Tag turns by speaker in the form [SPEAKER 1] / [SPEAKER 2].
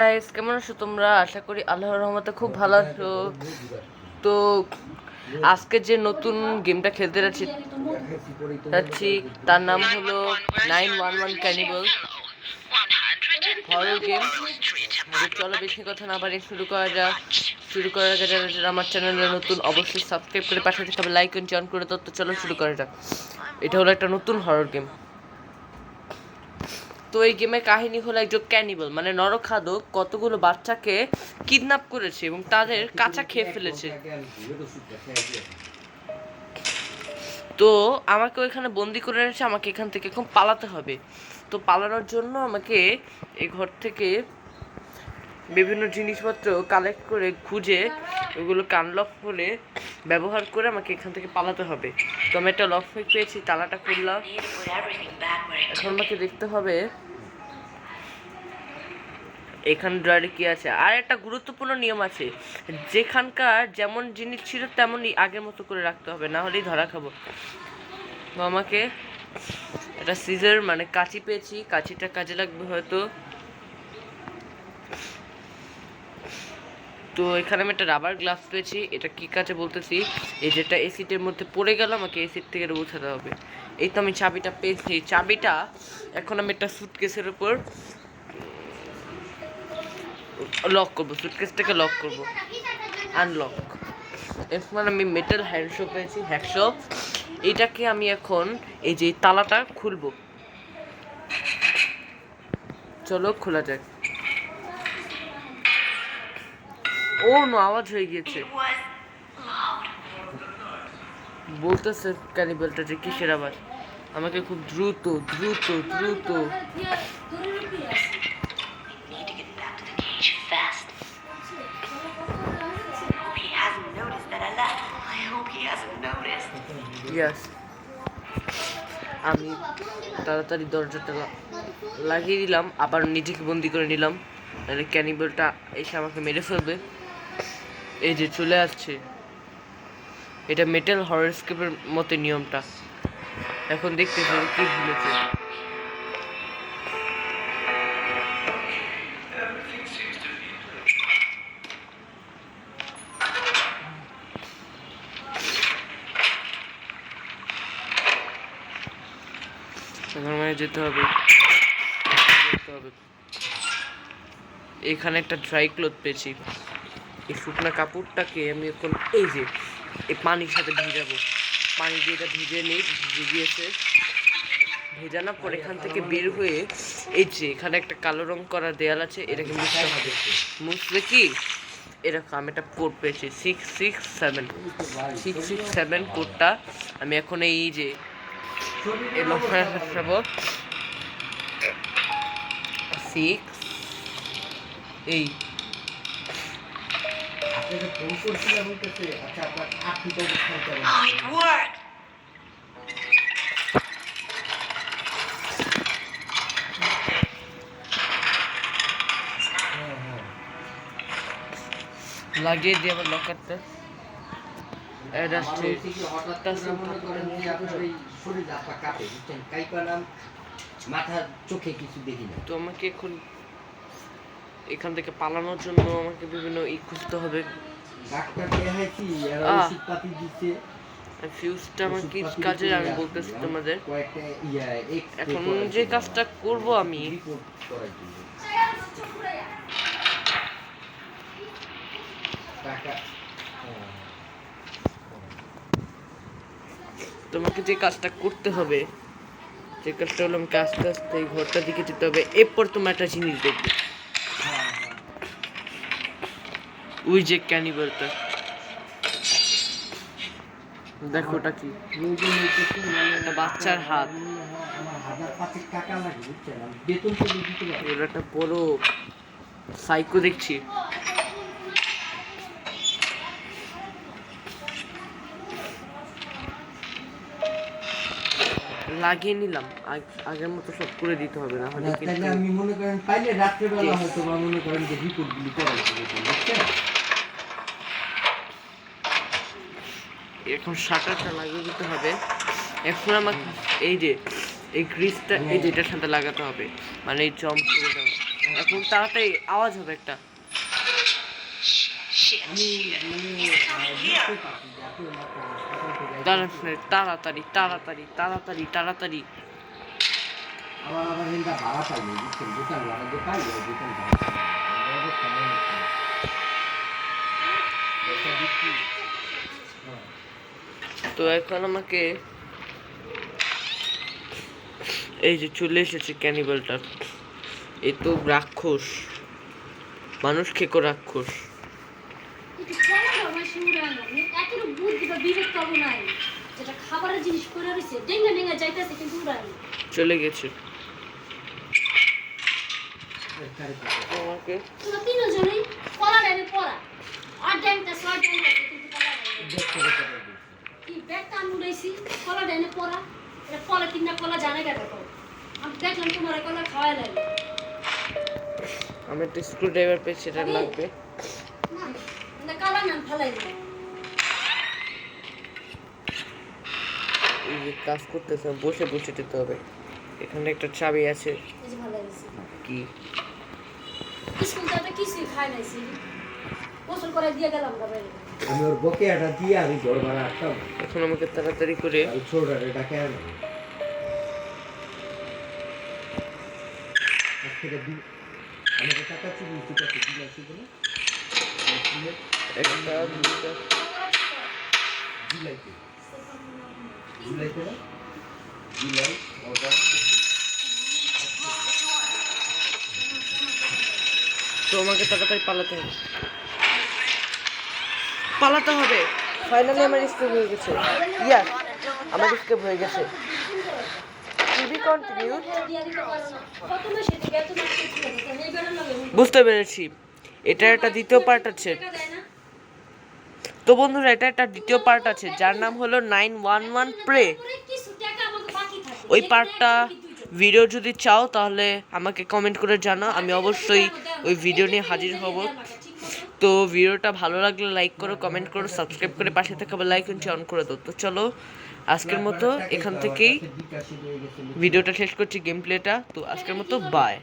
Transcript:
[SPEAKER 1] Guys, কেমন আছো তোমরা? আশা করি আল্লাহর রহমতে খুব ভালো আছো। তো আজকে যে নতুন গেমটা খেলতে যাচ্ছি তার নাম হলো 911 ক্যানিবাল হরর গেম। চলো বেশি কথা না বাড়িয়ে শুরু করার আগে যারা যারা আমার চ্যানেলে নতুন অবশ্যই সাবস্ক্রাইব করে পাশে থাকতে হবে, লাইক অন করে দাও। তো চলো শুরু করা যাক। এটা হলো একটা নতুন হরর গেম। তো এই গেমের কাহিনী হলো একজন ক্যানিবাল মানে নরখাদক কতগুলো বাচ্চাকে কিডন্যাপ করেছে এবং তাদের কাঁচা খেয়ে ফেলেছে। তো আমাকে ওইখানে বন্দি করে রেখেছে, আমাকে এখান থেকে এখন পালাতে হবে। তো পালানোর জন্য আমাকে এই ঘর থেকে বিভিন্ন জিনিসপত্র কালেক্ট করে খুঁজে ওগুলোকে আনলক করে ব্যবহার করে আমাকে এখান থেকে পালাতে হবে। তো আমি একটা লক পেয়েছি, তালাটা খুললাম। এখন আমাকে দেখতে হবে এখানে ড্রয়ারে কি আছে। আর একটা গুরুত্বপূর্ণ নিয়ম আছে, যেখানকার যেমন জিনিস ছিল তেমনই আগের মতো করে রাখতে হবে, না হলেই ধরা খাবো। তো আমাকে একটা সিজার মানে কাঁচি পেয়েছি, কাঁচিটা কাজে লাগবে হয়তো। তো এখানে আমি একটা রাবার গ্লাস পেয়েছি, এটা কি কাজে বলতেছি, এই যেটা এসিডের মধ্যে পড়ে গেল আমাকে এসিড থেকে উঠাতে হবে। এই তো আমি চাবিটা পেয়েছি, চাবিটা এখন আমি একটা সুটকেসের উপর লক করবো, সুটকেসটাকে লক করবো, আনলক। এখন আমি মেটাল হ্যান্ডশো পেয়েছি, হ্যাকশো। এইটাকে আমি এখন এই যে তালাটা খুলবো। চলো খোলা যাক। ও নো, আওয়াজ হয়ে গিয়েছে। বলতেছে ক্যানিবালটা যে কিসের আওয়াজ। আমাকে খুব দ্রুত দ্রুত দ্রুত আমি তাড়াতাড়ি দরজাটা লাগিয়ে দিলাম, আবার নিজেকে বন্দি করে নিলাম, নাহলে ক্যানিবালটা এসে আমাকে মেরে ফেলবে। এই যে চলে আসছে, এটা মেটাল হররস্কেপের মতে নিয়মটা। এখন দেখতেছি কি ভুলেছে। যেতে হবে। এখানে একটা ড্রাই ক্লথ পেয়েছি, এই শুকনা কাপড়টাকে আমি এখন এই যে এই পানির সাথে ভিজাবো। পানি দিয়ে এটা ভিজে নিই, ভিজে গিয়েছে। ভেজানোর পর এখান থেকে বের হয়ে এই যে এখানে একটা কালো রং করা দেয়াল আছে, এটাকে মুছতে হবে। মুছলে কি এরকম আমি একটা কোড পেয়েছি 667 কোডটা আমি এখন এই যে এই লক্ষণে খাবো 6 এই লাগিয়ে দিয়ে আবার লকারটা
[SPEAKER 2] মাথার চোখে কিছু দেখি না।
[SPEAKER 1] তো আমাকে এখন এখান থেকে পালানোর জন্য আমাকে বিভিন্ন খুঁজতে হবে। ফিউজটা আমার কি কাজে আমি বলতেছি তোমাদের। এখন যে কাজটা করব আমি, তোমাকে যে কাজটা করতে হবে, যে কাজটা হলো আমাকে আস্তে আস্তে এই ঘরটার দিকে যেতে হবে। এরপর তোমার একটা জিনিস দেখবে, ওই যে ক্যানিবালটা, দেখো ওটা কি, একটা বাচ্চার হাত। একটা বড় সাইকো দেখছি। লাগিয়ে নিলাম, আগের মতো সব করে দিতে হবে, না হলে কিন্তু
[SPEAKER 2] আমি মনে করেন পাইলে রাত্রেবেলা হয়তো বা মনে করেন যে রিপোর্টগুলি করা যাবে।
[SPEAKER 1] এখন শাটারটা লাগিয়ে দিতে হবে। এখন আমাকে এই যে এই গ্রিসটা এই যেটার সাথে লাগাতে হবে, মানে এই জম্প করে দেওয়া। এখন তাড়াতাড়ি আওয়াজ হবে একটা।
[SPEAKER 2] আমি বুঝতে পারছি যে আপনি আমার
[SPEAKER 1] তাড়াতাড়ি তাড়াতাড়ি তাড়াতাড়ি তাড়াতাড়ি।
[SPEAKER 2] আবার হিন্দা ভাড়া পাইনি বুঝছেন, দোকান ভাড়া দিয়ে পাই দোকান ভাড়া পাই না। আমাদের সময় হচ্ছে না। ব্যবসা দিচ্ছি। হ্যাঁ।
[SPEAKER 1] তো এখন আমাকে এই যে চলে এসেছে ক্যানিবালটা। এ তো রাক্ষস, মানুষ খেকো রাক্ষস।
[SPEAKER 3] একটু চলো না আমার শিমুরে আনো একের বুদ্ধি বা বিবেক পাবো নাই যেটা খাবারের জিনিস করে রয়েছে ডেঙ্গা ডেঙ্গা যাইতেছে কিন্তু উড়াই
[SPEAKER 1] চলে গেছে আমাকে।
[SPEAKER 3] তোমরা তিনজনেই কলা ডাইনে পড়া আর ড্যাংটা সর ড্যাংটা কিন্তু কলা ডাইনে কি ব্যাগটা আমি উড়াইছি কলা ডাইনে পড়া এটা কলা কিনা কলা জানে গেছে দেখো আমি দেখলাম তোমার কলা খাওয়াই লাগে
[SPEAKER 1] আমি একটা স্ক্রু ড্রাইভার পেয়েছি, সেটা লাগবে।
[SPEAKER 3] না না কালা নাম ফেলাই দিই
[SPEAKER 1] এই যে কাজ করতেছে, বসে বসে দিতে হবে। এখানে একটা চাবি আছে।
[SPEAKER 3] এই যে ভালো লাগছে
[SPEAKER 1] কি
[SPEAKER 3] স্কুল যাতে কিছুই খাই নাইছি গোসল করে দিয়ে গেলাম না বাইরে
[SPEAKER 2] আমি ওর বকেয়াটা দিয়ে আমি ঘর ভাড়া আসতাম।
[SPEAKER 1] এখন আমাকে তাড়াতাড়ি করে
[SPEAKER 2] আমি ছোটটা ডাকে আন। আজ থেকে আমাকে টাকা চুরি ঠিক আছে দিলে আসবে না
[SPEAKER 1] একটা দুইটা
[SPEAKER 2] জুলাইতে জুলাইতে না জুলাই অগাস্ট।
[SPEAKER 1] তো আমাকে তাড়াতাড়ি পালাতে হবে, পালাতে হবে। ফাইনালি আমার স্কেপ হয়ে গেছে। ইয়াস, আমার স্কেপ হয়ে গেছে। TV continued.
[SPEAKER 3] কত মাসে দিকে এত মাস ছিল তো এই বেড়া লাগে
[SPEAKER 1] বুঝতে পেরেছি, এটার একটা দ্বিতীয় পার্ট আছে।
[SPEAKER 3] টাকা দেয় না
[SPEAKER 1] তো বন্ধুরা, এটা একটা দ্বিতীয় পার্ট আছে যার নাম হলো 911 প্রে।
[SPEAKER 3] পরে কিছু টাকা আমাকে বাকি থাকে
[SPEAKER 1] ওই পার্টটা ভিডিও যদি চাও তাহলে আমাকে কমেন্ট করে জানাও, আমি অবশ্যই ওই ভিডিও নিয়ে হাজির হব। তো ভিডিওটা ভালো লাগলে লাইক করো, কমেন্ট করো, সাবস্ক্রাইব করে পাশে থাকা বেল আইকনটি অন করে দাও। তো চলো আজকের মতো এখান থেকেই ভিডিওটা শেষ করছি, গেম প্লেটা। তো আজকের মতো বাই।